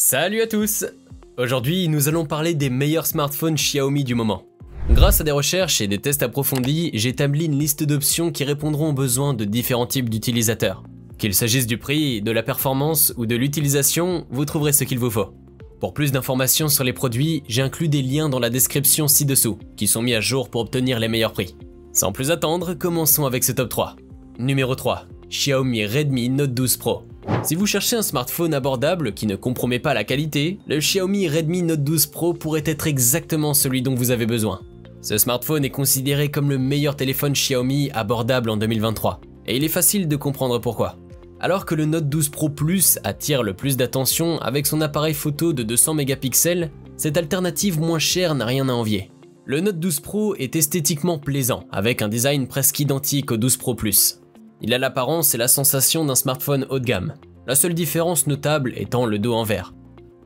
Salut à tous! Aujourd'hui, nous allons parler des meilleurs smartphones Xiaomi du moment. Grâce à des recherches et des tests approfondis, j'ai établi une liste d'options qui répondront aux besoins de différents types d'utilisateurs. Qu'il s'agisse du prix, de la performance ou de l'utilisation, vous trouverez ce qu'il vous faut. Pour plus d'informations sur les produits, j'ai inclus des liens dans la description ci-dessous, qui sont mis à jour pour obtenir les meilleurs prix. Sans plus attendre, commençons avec ce top 3. Numéro 3. Xiaomi Redmi Note 12 Pro. Si vous cherchez un smartphone abordable qui ne compromet pas la qualité, le Xiaomi Redmi Note 12 Pro pourrait être exactement celui dont vous avez besoin. Ce smartphone est considéré comme le meilleur téléphone Xiaomi abordable en 2023, et il est facile de comprendre pourquoi. Alors que le Note 12 Pro Plus attire le plus d'attention avec son appareil photo de 200 mégapixels, cette alternative moins chère n'a rien à envier. Le Note 12 Pro est esthétiquement plaisant, avec un design presque identique au 12 Pro Plus. Il a l'apparence et la sensation d'un smartphone haut de gamme, la seule différence notable étant le dos en verre.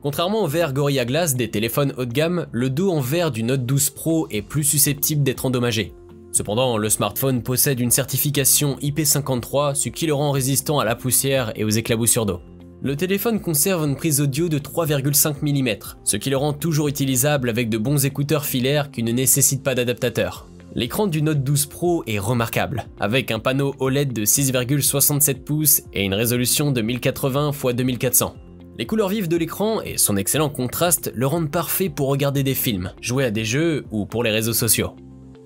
Contrairement au verre Gorilla Glass des téléphones haut de gamme, le dos en verre du Note 12 Pro est plus susceptible d'être endommagé. Cependant, le smartphone possède une certification IP53, ce qui le rend résistant à la poussière et aux éclaboussures d'eau. Le téléphone conserve une prise audio de 3,5 mm, ce qui le rend toujours utilisable avec de bons écouteurs filaires qui ne nécessitent pas d'adaptateur. L'écran du Note 12 Pro est remarquable, avec un panneau OLED de 6,67 pouces et une résolution de 1080 x 2400. Les couleurs vives de l'écran et son excellent contraste le rendent parfait pour regarder des films, jouer à des jeux ou pour les réseaux sociaux.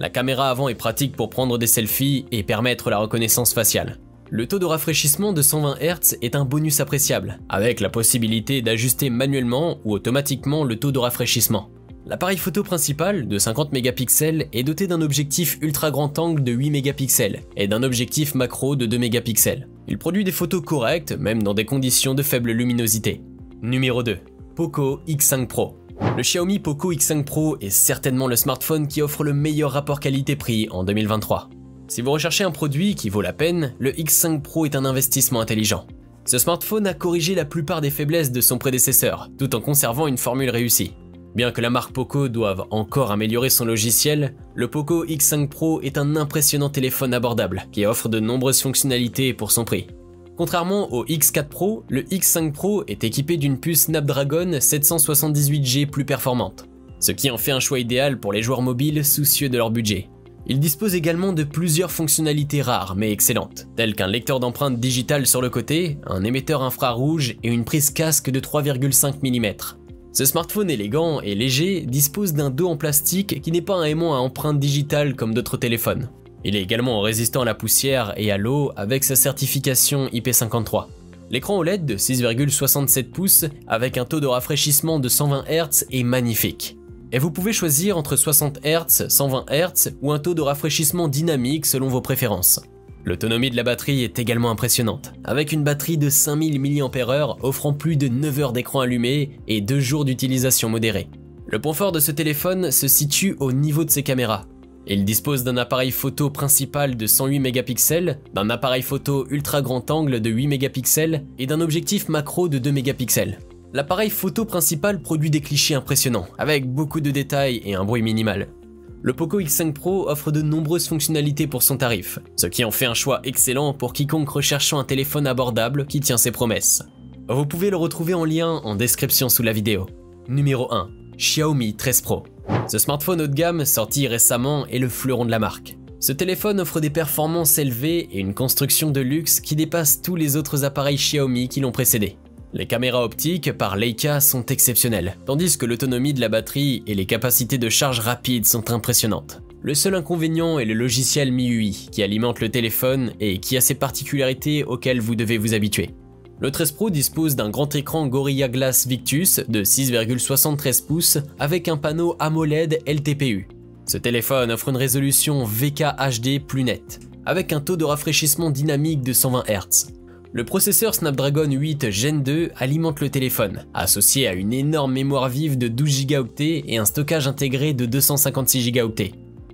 La caméra avant est pratique pour prendre des selfies et permettre la reconnaissance faciale. Le taux de rafraîchissement de 120 Hz est un bonus appréciable, avec la possibilité d'ajuster manuellement ou automatiquement le taux de rafraîchissement. L'appareil photo principal, de 50 mégapixels, est doté d'un objectif ultra grand angle de 8 mégapixels et d'un objectif macro de 2 mégapixels. Il produit des photos correctes, même dans des conditions de faible luminosité. Numéro 2. Poco X5 Pro. Le Xiaomi Poco X5 Pro est certainement le smartphone qui offre le meilleur rapport qualité-prix en 2023. Si vous recherchez un produit qui vaut la peine, le X5 Pro est un investissement intelligent. Ce smartphone a corrigé la plupart des faiblesses de son prédécesseur, tout en conservant une formule réussie. Bien que la marque Poco doive encore améliorer son logiciel, le Poco X5 Pro est un impressionnant téléphone abordable qui offre de nombreuses fonctionnalités pour son prix. Contrairement au X4 Pro, le X5 Pro est équipé d'une puce Snapdragon 778G plus performante, ce qui en fait un choix idéal pour les joueurs mobiles soucieux de leur budget. Il dispose également de plusieurs fonctionnalités rares mais excellentes, telles qu'un lecteur d'empreintes digitales sur le côté, un émetteur infrarouge et une prise casque de 3,5 mm. Ce smartphone élégant et léger dispose d'un dos en plastique qui n'est pas un aimant à empreinte digitale comme d'autres téléphones. Il est également résistant à la poussière et à l'eau avec sa certification IP53. L'écran OLED de 6,67 pouces avec un taux de rafraîchissement de 120 Hz est magnifique. Et vous pouvez choisir entre 60 Hz, 120 Hz ou un taux de rafraîchissement dynamique selon vos préférences. L'autonomie de la batterie est également impressionnante, avec une batterie de 5000 mAh offrant plus de 9 heures d'écran allumé et 2 jours d'utilisation modérée. Le point fort de ce téléphone se situe au niveau de ses caméras. Il dispose d'un appareil photo principal de 108 mégapixels, d'un appareil photo ultra grand angle de 8 mégapixels et d'un objectif macro de 2 mégapixels. L'appareil photo principal produit des clichés impressionnants, avec beaucoup de détails et un bruit minimal. Le Poco X5 Pro offre de nombreuses fonctionnalités pour son tarif, ce qui en fait un choix excellent pour quiconque recherchant un téléphone abordable qui tient ses promesses. Vous pouvez le retrouver en lien en description sous la vidéo. Numéro 1. Xiaomi 13 Pro. Ce smartphone haut de gamme sorti récemment est le fleuron de la marque. Ce téléphone offre des performances élevées et une construction de luxe qui dépasse tous les autres appareils Xiaomi qui l'ont précédé. Les caméras optiques par Leica sont exceptionnelles, tandis que l'autonomie de la batterie et les capacités de charge rapide sont impressionnantes. Le seul inconvénient est le logiciel MIUI qui alimente le téléphone et qui a ses particularités auxquelles vous devez vous habituer. Le 13 Pro dispose d'un grand écran Gorilla Glass Victus de 6,73 pouces avec un panneau AMOLED LTPU. Ce téléphone offre une résolution VK HD plus nette, avec un taux de rafraîchissement dynamique de 120 Hz. Le processeur Snapdragon 8 Gen 2 alimente le téléphone, associé à une énorme mémoire vive de 12 Go et un stockage intégré de 256 Go.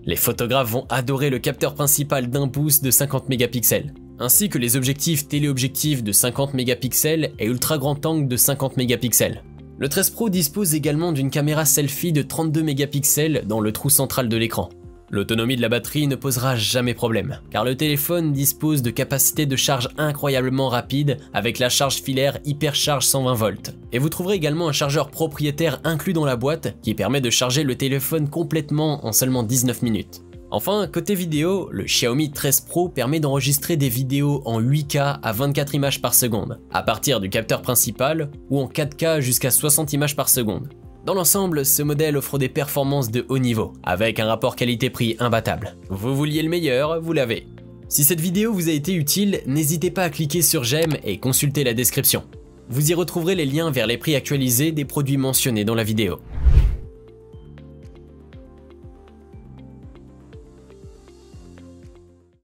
Les photographes vont adorer le capteur principal d'1 pouce de 50 mégapixels, ainsi que les objectifs téléobjectifs de 50 mégapixels et ultra grand angle de 50 mégapixels. Le 13 Pro dispose également d'une caméra selfie de 32 mégapixels dans le trou central de l'écran. L'autonomie de la batterie ne posera jamais problème, car le téléphone dispose de capacités de charge incroyablement rapides avec la charge filaire Hypercharge 120 volts. Et vous trouverez également un chargeur propriétaire inclus dans la boîte qui permet de charger le téléphone complètement en seulement 19 minutes. Enfin, côté vidéo, le Xiaomi 13 Pro permet d'enregistrer des vidéos en 8K à 24 images par seconde, à partir du capteur principal, ou en 4K jusqu'à 60 images par seconde. Dans l'ensemble, ce modèle offre des performances de haut niveau, avec un rapport qualité-prix imbattable. Vous vouliez le meilleur, vous l'avez. Si cette vidéo vous a été utile, n'hésitez pas à cliquer sur j'aime et consulter la description. Vous y retrouverez les liens vers les prix actualisés des produits mentionnés dans la vidéo.